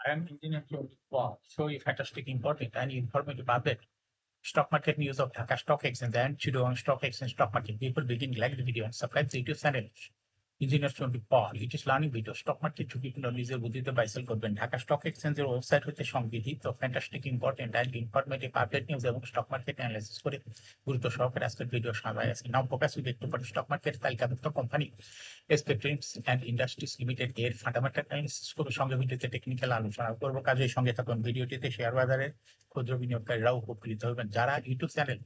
I am Engineer Wow, so fantastic, important, and informative update. Stock market news of Dhaka Stock Exchange and Chittagong Stock Exchange stock market. People begin like the video and subscribe the YouTube channel. Engineer twenty পর ইট ইস learning video stock market ঝুঁকিপূর্ণ নিজের বুদ্ধিতে বাইসেল করবেন Dhaka stock এক্সচেঞ্জের website হতে সংগৃহীত fantastic important and informative update news এবং stock market analysis করে গুরুত্ব সহকারে আজকের ভিডিও সাজায় আছে নাও ফোকাস উইথ একটু পরে স্টক মার্কেট তালিকাভুক্ত company SK Trends and industries limited এর ফান্ডামেন্টাল অ্যানালিসিস করে সঙ্গে ভিডিওতে টেকনিক্যাল আলোচনা করবো কাজের সঙ্গে থাকুন ভিডিওটিতে শেয়ার বাজারের ক্ষুদ্র বিনিয়োগকারীরাও উপকৃত হবেন যারা ইউটিউব চ্যানেল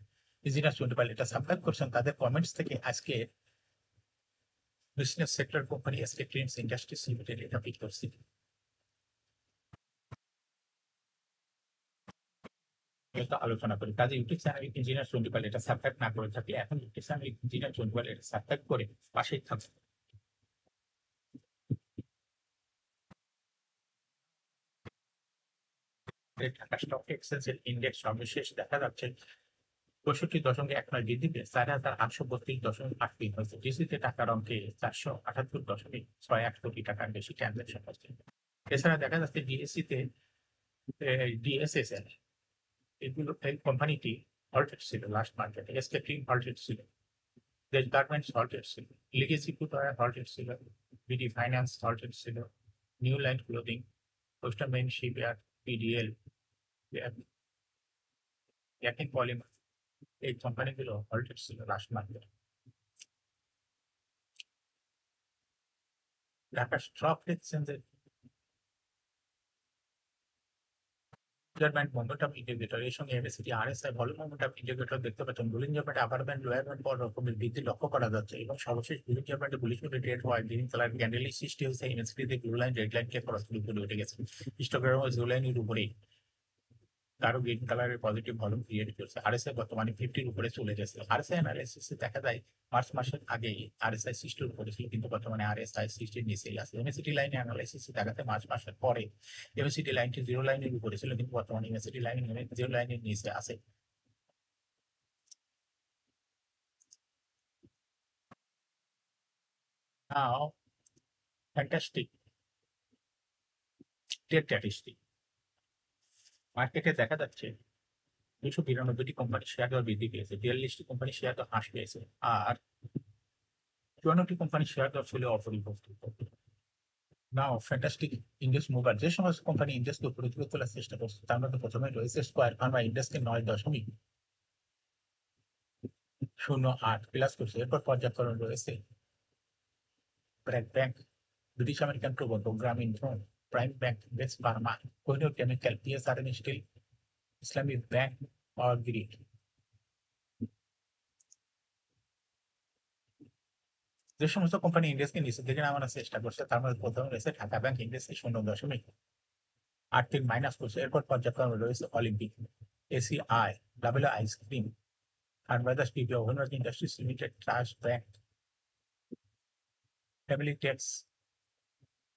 ইঞ্জিনিয়ার টোয়েন্টি এটা সাবস্ক্রাইব করছেন তাদের কমেন্টস থেকে আজকে business sector company SK Trends industries limited এটা পিক করছি এটা আলোচনা করি কাজে ইউটিউব চ্যানেল ইঞ্জিনিয়ার টোয়েন্টি এটা সাবস্ক্রাইব না করে থাকলে এখন ইউটিউব চ্যানেল ইঞ্জিনিয়ার টোয়েন্টি এটা সাবস্ক্রাইব করে পাশেই থাকবে ঢাকা স্টক এক্সচেঞ্জের ইন্ডেক্স সর্বশেষ দেখা যাচ্ছে 65.19 বৃদ্ধি পেয়ে 4,832.8 হয়েছে ডিসিতে টাকার অঙ্কে 478.68 কোটি টাকার বেশি ট্রানজাকশন হচ্ছে এছাড়া দেখা যাচ্ছে ডিএসসিতে ডিএসএসএল এগুলো এই কোম্পানিটি হল্টেড ছিল লাস্ট মার্কেটে এসকে ট্রিম হল্টেড ছিল দেশ গার্মেন্টস হল্টেড ছিল লিগেসি ফুটওয়্যার হল্টেড ছিল বিডি ফাইন্যান্স হল্টেড ছিল new line clothing western main shipyard PDL Yakin polymer এই কোম্পানিগুলো হল্টেড ছিল লাস্ট মার্কেটে ঢাকা স্টক এক্সচেঞ্জের মেজারমেন্ট মোমেন্ট অফ ইন্ডিকেটর এর সঙ্গে MACT RSI volume moment of indicator দেখতে পাচ্ছেন Bollinger band upper band lower band পর রকমের বৃদ্ধি লক্ষ্য করা যাচ্ছে এবং সর্বশেষ বুলিঞ্জার ব্যান্ডে বুলিশ মোডে ট্রেড হওয়ায় গ্রিন কালার ক্যান্ডেলের সৃষ্টি হয়েছে এমএসিটিতে ব্লু লাইন রেড লাইনকে সরাসরি উপরে উঠে গেছে হিস্টোগ্রাম ব্লু লাইনের উপরেই কারো গ্রিন কালারের পজিটিভ ভলিউম ক্রিয়েট করছে আরএসআই বর্তমানে 50-র উপরে চলে গেছে আরএসআই অ্যানালাইসিসে দেখা যায় মার্চ মাসের আগেই আরএসআই 60-র উপরে ছিল কিন্তু বর্তমানে আরএসআই 60-র নিচেই আছে এমএসিটি লাইনে অ্যানালাইসিসে দেখা যায় মার্চ মাসের পরে এমএসিটি লাইনটি জিরো লাইনের উপরে ছিল কিন্তু বর্তমানে এমএসিটি লাইন জিরো লাইনের নিচে আছে নাও ফ্যান্টাস্টিক ট্রেড স্ট্যাটিস্টিক মার্কেটে দেখা যাচ্ছে 292টি কোম্পানি শেয়ার দর বৃদ্ধি পেয়েছে 42টি কোম্পানি শেয়ার দর হ্রাস পেয়েছে আর 54টি কোম্পানি শেয়ার দর ছিল অপরিবর্তিত নাও ফ্যান্টাস্টিক ইন্ডেক্স মুভার যে সমস্ত কোম্পানি ইন্ডেক্সকে উপরে তুলে তোলার চেষ্টা করছে তার মধ্যে প্রথমে রয়েছে স্কোয়ার ফার্মা ইন্ডেক্সকে 9.08 প্লাস করছে এরপর পর্যায়ক্রমে রয়েছে ব্র্যাক ব্যাংক ব্রিটিশ আমেরিকান প্রবর্তক Grameen phone prime bank base pharma Kohinoor chemical PSRN steel Islamic bank power grid যে সমস্ত কোম্পানি ইন্ডেক্সকে নিচের দিকে নামানোর চেষ্টা করছে তার মধ্যে প্রথমে রয়েছে ঢাকা ব্যাংক ইন্ডেক্সে 0.83 মাইনাস করছে এরপর পর্যায়ক্রমে রয়েছে অলিম্পিক এসিআই ডাবল আইসক্রিম খানবাজার টিভি ওভারনার্স industries limited trust bank family tex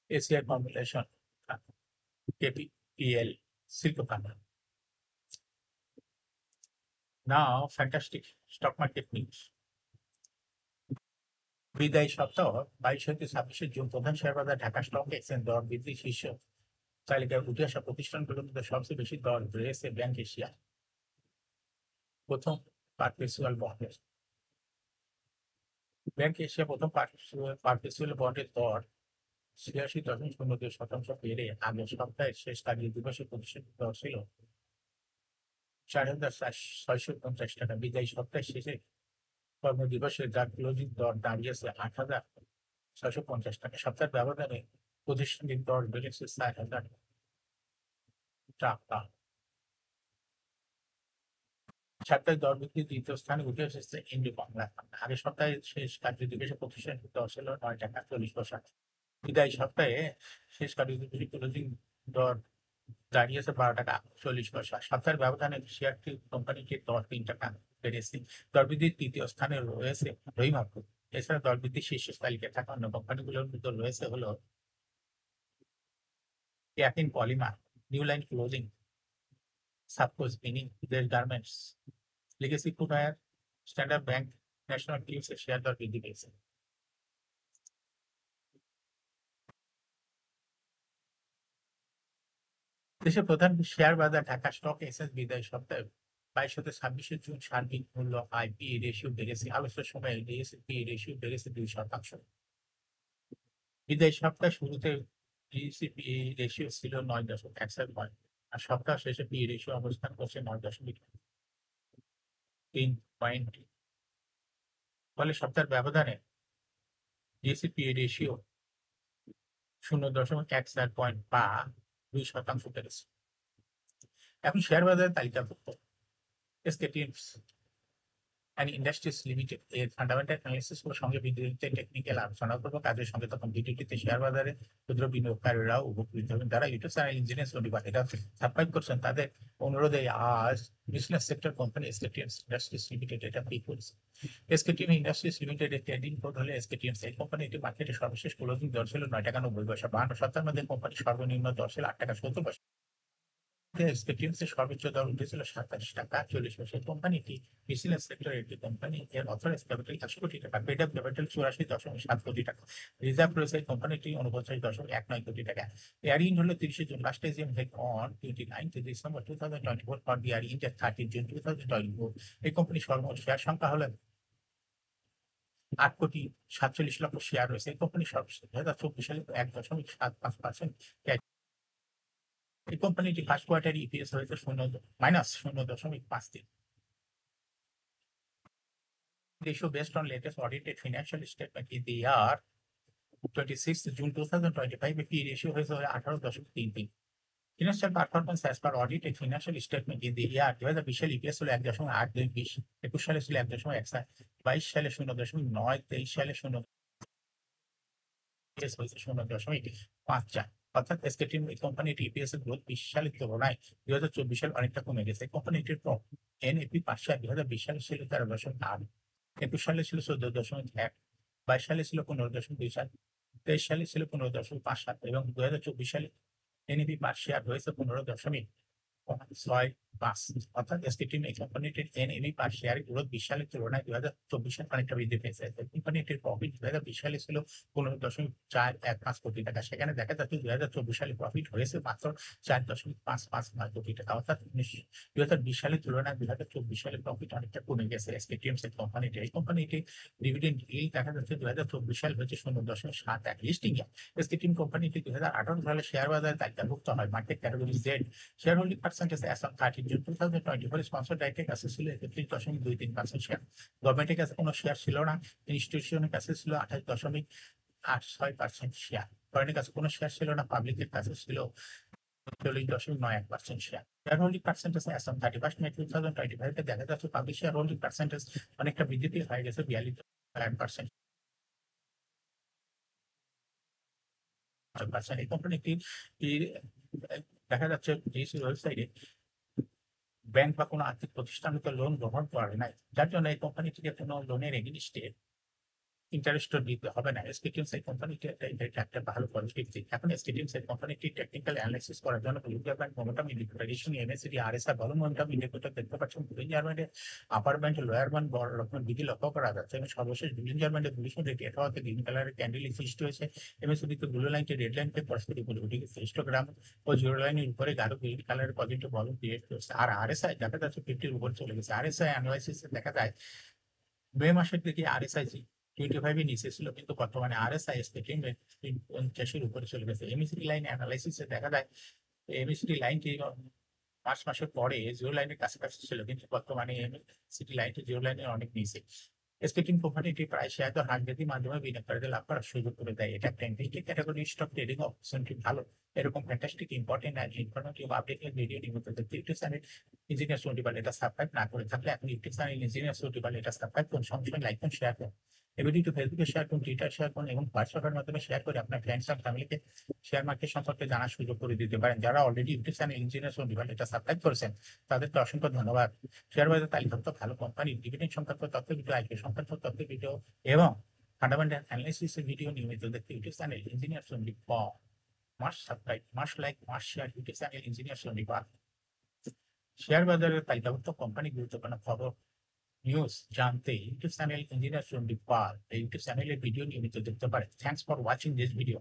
ACI formulation KPPL শিল্প pharma now fantastic stock market news বিদায়ী সপ্তাহ 22-26 জুন প্রধান শেয়ার বাজার ঢাকা স্টক এক্সচেঞ্জ দর বৃদ্ধি শীর্ষ তালিকায় উঠে আসা প্রতিষ্ঠানগুলোর মধ্যে সবচেয়ে বেশি দর রয়েছে ব্যাংক এশিয়া প্রথম পারপেচুয়াল বন্ডের ব্যাংক এশিয়া প্রথম পারপেচুয়াল বন্ডের দর 86.02% বেড়ে আগের সপ্তাহের শেষ কার্য দিবসে প্রতিষ্ঠানের দর ছিল 4,650 টাকা বিদায়ী সপ্তাহের শেষে কর্মদিবসে যার ক্লোজিং দর দাঁড়িয়েছে 8,650 টাকা সপ্তাহের ব্যবধানে প্রতিষ্ঠানটির দর বেড়েছে 4,000 টাকা সপ্তাহে দর বৃদ্ধির দ্বিতীয় স্থানে উঠে এসেছে ইন্ডি বাংলা আগের সপ্তাহে শেষ কার্য দিবসে প্রতিষ্ঠানটির দর ছিল 9 টাকা 40 পয়সা বিদায়ী সপ্তাহে শেষ কার্য দিবসে ক্লোজিং দর দাঁড়িয়েছে 12 টাকা 40 পয়সা সপ্তাহের ব্যবধানে শেয়ারটি কোম্পানিটির দর 3 টাকা বেড়েছে দর বৃদ্ধির তৃতীয় স্থানে রয়েছে রহিমা গ্রুপ এছাড়া দর বৃদ্ধির শীর্ষ তালিকায় থাকা অন্য কোম্পানিগুলোর মধ্যে রয়েছে হলো Yakin polymer new line closing সাপকো spinning Desh garments legacy footwear standard bank national টিউবসের শেয়ার দর বৃদ্ধি পেয়েছে দেশের প্রধান শেয়ার বাজার ঢাকা স্টক এক্সচেঞ্জ বিদায় সপ্তাহে 22 জুন সার্বিক মূল্য আইপি রেশিও বেড়েছে। আলোচনার সময় ডিএসপি রেশিও বেড়েছে 2%। বিদায় সপ্তাহ শুরুতে ডিএসপি রেশিও ছিল 9.17 পয়েন্ট, আর সপ্তাহ শেষে পি রেশিও অবস্থান করছে 9.3 পয়েন্ট। ফলে সপ্তাহের ব্যবধানে ডিএসপি রেশিও 0.14 পয়েন্ট বা 2% বেড়েছে। এখন শেয়ার বাজারের তালিকাভুক্ত এসকেটিএমস অ্যান্ড ইন্ডাস্ট্রিজ লিমিটেড এর ফান্ডামেন্টাল অ্যানালিসিস ও সঙ্গে ভিডিওতে টেকনিক্যাল আলোচনা করবো। কাজের সঙ্গে তখন ভিডিওটিতে শেয়ার বাজারে ক্ষুদ্র বিনিয়োগকারীরাও উপকৃত হবেন। যারা ইউটিউব চ্যানেল ইঞ্জিনিয়ার্স পরিবার এটা সাবস্ক্রাইব করছেন তাদের অনুরোধে আজ business sector company SKTMS industries limited এটা পে করছে। এসকেটিএম ইন্ডাস্ট্রিজ লিমিটেড এর ট্রেডিং কোড হলে এসকেটিএমস। এই কোম্পানিটি মার্কেটে সর্বশেষ ক্লোজিং দর ছিল 9.90 টাকা। 52 সপ্তাহের মধ্যে কোম্পানির সর্বনিম্ন দর ছিল 8.70 টাকা। এক্সপেরিয়েন্সের সর্বোচ্চ দর উঠেছিল 27 টাকা 40 পয়সা। কোম্পানিটি বিসিনেস সেক্টরের একটি কোম্পানি। এর অথরাইজ ক্যাপিটাল 100 কোটি টাকা, পেড আপ ক্যাপিটাল 84.7 কোটি টাকা, রিজার্ভ রয়েছে কোম্পানিটি 49.19 কোটি টাকা। এয়ারিং হলো 30 June, last AGM head on 29 December 2024 for the year inter 30 June 2024। এই কোম্পানির সর্বমোট শেয়ার সংখ্যা হলো 8,47,00,000 শেয়ার রয়েছে। এই কোম্পানির সর্বশেষ 2024 সালে 1.75% এই কোম্পানিটি ফার্স্ট কোয়ার্টার ইপিএস হয়েছে -0.53 ratio based on latest audited financial statement in the year 26 June 2025 P ratio হয়েছে 18.33। Financial performance as per audited financial statement in the year 2020 সালে ইপিএস হলো 1.82, 21 সালে ছিল 1.61, 22 সালে 0.9, 23 সালে 0 হয়েছে 0.54। অর্থাৎ এসকেটিএম এই কোম্পানিটি ইপিএস এর গ্রোথ 20 সালের তুলনায় 2024 সালে অনেকটা কমে গেছে। কোম্পানিটির এনএপি পার শেয়ার 2020 সালে ছিল 13.8, 21 সালে ছিল 14.1, 22 সালে ছিল 15.27, 23 সালে ছিল 15.57 এবং 2024 সালে এনএপি পার শেয়ার হয়েছে 15.65। অর্থাৎ এসকেটিএম এই কোম্পানিটির এনএভি পার শেয়ার গ্রোথ 20 সালের তুলনায় 2024 সালে অনেকটা বৃদ্ধি পেয়েছে। কোম্পানিটির প্রফিট 2020 সালে ছিল 15.415 কোটি টাকা। সেখানে দেখা যাচ্ছে 2024 সালে প্রফিট হয়েছে মাত্র 4.559 কোটি টাকা। অর্থাৎ 2020 সালের তুলনায় 2024 সালে প্রফিট অনেকটা কমে গেছে এসকেটিএম এই কোম্পানিটি। এই কোম্পানিটি ডিভিডেন্ড ইল্ড দেখা যাচ্ছে 2024 সাল হচ্ছে 0.71। লিস্টিং এ এসকেটিএম কোম্পানিটি 2018 সালে শেয়ার বাজারে তালিকাভুক্ত হয়। Market category Z. Shareholding percentage as on 30 June 2024 sponsor ডাইরেক্টের কাছে ছিল 31.23% শেয়ার। গভর্নমেন্টের কাছে কোনো শেয়ার ছিল না। ইনস্টিটিউশনের কাছে ছিল 28.86% শেয়ার। ফরেনের কাছে কোনো শেয়ার ছিল না। পাবলিকের কাছে ছিল 40.91% share. Share holding percentage as on 31 May 2025 দেখা যাচ্ছে পাবলিক শেয়ার হোল্ডিং পার্সেন্টেজ অনেকটা বৃদ্ধি হয়ে গেছে 42%। এই কোম্পানিটি দেখা যাচ্ছে ওয়েবসাইটে ব্যাংক বা কোনো আর্থিক প্রতিষ্ঠান লোন গ্রহণ করে নাই, যার জন্য এই কোম্পানিটিকে কোনো লোনের এগেইনস্টে ইন্টারেস্ট দিতে হবে না। এসকেটিএম এই কোম্পানিটি একটা ভালো পজিটিভ দিক। এখন এসকেটিএম এই কোম্পানিটি টেকনিক্যাল অ্যানালাইসিস করার জন্য legal bank momentum indicator ratio MACD RSI বড় মোমেন্টাম ইন্ডিকেটর দেখতে পাচ্ছেন। বুলিঞ্জার ব্যান্ডে আপার ব্যান্ড লোয়ার ব্যান্ড বড় রকমের বিধি লক্ষ্য করা যাচ্ছে এবং সর্বশেষ বুলিঞ্জার ব্যান্ডে বুলিশ মধ্যে ডেটা হতে গ্রিন কালারের ক্যান্ডেল সৃষ্টি হয়েছে। এমএসিডিতে ব্লু লাইনটি রেড লাইনকে পরস্পর বিপরীত হিস্টোগ্রাম ও জিরো লাইনের উপরে গাঢ় গ্রিন কালারের পজিটিভ ভলিউম ক্রিয়েট করছে। আর আরএসআই দেখা যাচ্ছে 50 উপরে চলে গেছে। আরএসআই অ্যানালাইসিসে দেখা যায় মে মাসের দিকে আরএসআই 25 এর নিচে ছিল, কিন্তু বর্তমানে আরএসআই 50 উপরে চলে গেছে। এমএসিডি লাইন অ্যানালাইসিসে দেখা যায় এমএসিডি লাইনটি মার্চ মাসের পরে জিরো লাইনের কাছাকাছি ছিল, কিন্তু বর্তমানে এমএসিডি লাইনটি জিরো লাইনের অনেক নিচে। এসকেটিএম কোম্পানিটি প্রায় শেয়ার দর হারগতির মাধ্যমে বিনিয়োগকারীদের লাভ করার সুযোগ করে দেয়। এটা একটা ক্যাটাগরি স্টক ট্রেডিং অপশনটি ভালো। এরকম ফ্যান্টাস্টিক ইম্পর্টেন্ট অ্যান্ড ইনফরমেটিভ আপডেটের ভিডিও নিয়মিত দেখতে ইউটিউব চ্যানেল ইঞ্জিনিয়ার সোটিবাল এটা সাবস্ক্রাইব না করে থাকলে এখন ইউটিউব চ্যানেল ইঞ্জিনিয়ার সোটিবাল এটা সাবস্ক্রাইব করুন, সঙ্গে সঙ্গে লাইক করুন, শেয়ার করুন। এই ভিডিওটি ফেসবুকে শেয়ার করুন, টুইটার শেয়ার করুন এবং হোয়াটসঅ্যাপের মাধ্যমে শেয়ার করে আপনার ফ্রেন্ডস আর ফ্যামিলিকে শেয়ার মার্কেট সম্পর্কে জানার সুযোগ করে দিতে পারেন। যারা অলরেডি ইউটিউব চ্যানেল ইঞ্জিনিয়ার সোটিবাল এটা সাবস্ক্রাইব করেছেন তাদেরকে অসংখ্য ধন্যবাদ। শেয়ার বাজার তালিকাভুক্ত ভালো কোম্পানি ডিভিডেন্ড সংক্রান্ত তথ্য ভিডিও, আইপিও সংক্রান্ত তথ্য ভিডিও এবং ফান্ডামেন্টাল অ্যানালাইসিসের ভিডিও নিয়মিত দেখতে ইউটিউব চ্যানেল ইঞ্জিনিয়ার সোটিবাল must subscribe, must like, must share YouTube channel engineer সোটিবাল। শেয়ার বাজারের তালিকাভুক্ত কোম্পানি গুরুত্বপূর্ণ খবর নিউজ জানতে ইউটিউব চ্যানেল ইঞ্জিনিয়ার সোটিবাল এই ইউটিউব চ্যানেলের ভিডিও নিয়মিত দেখতে পারেন। Thanks for watching this video.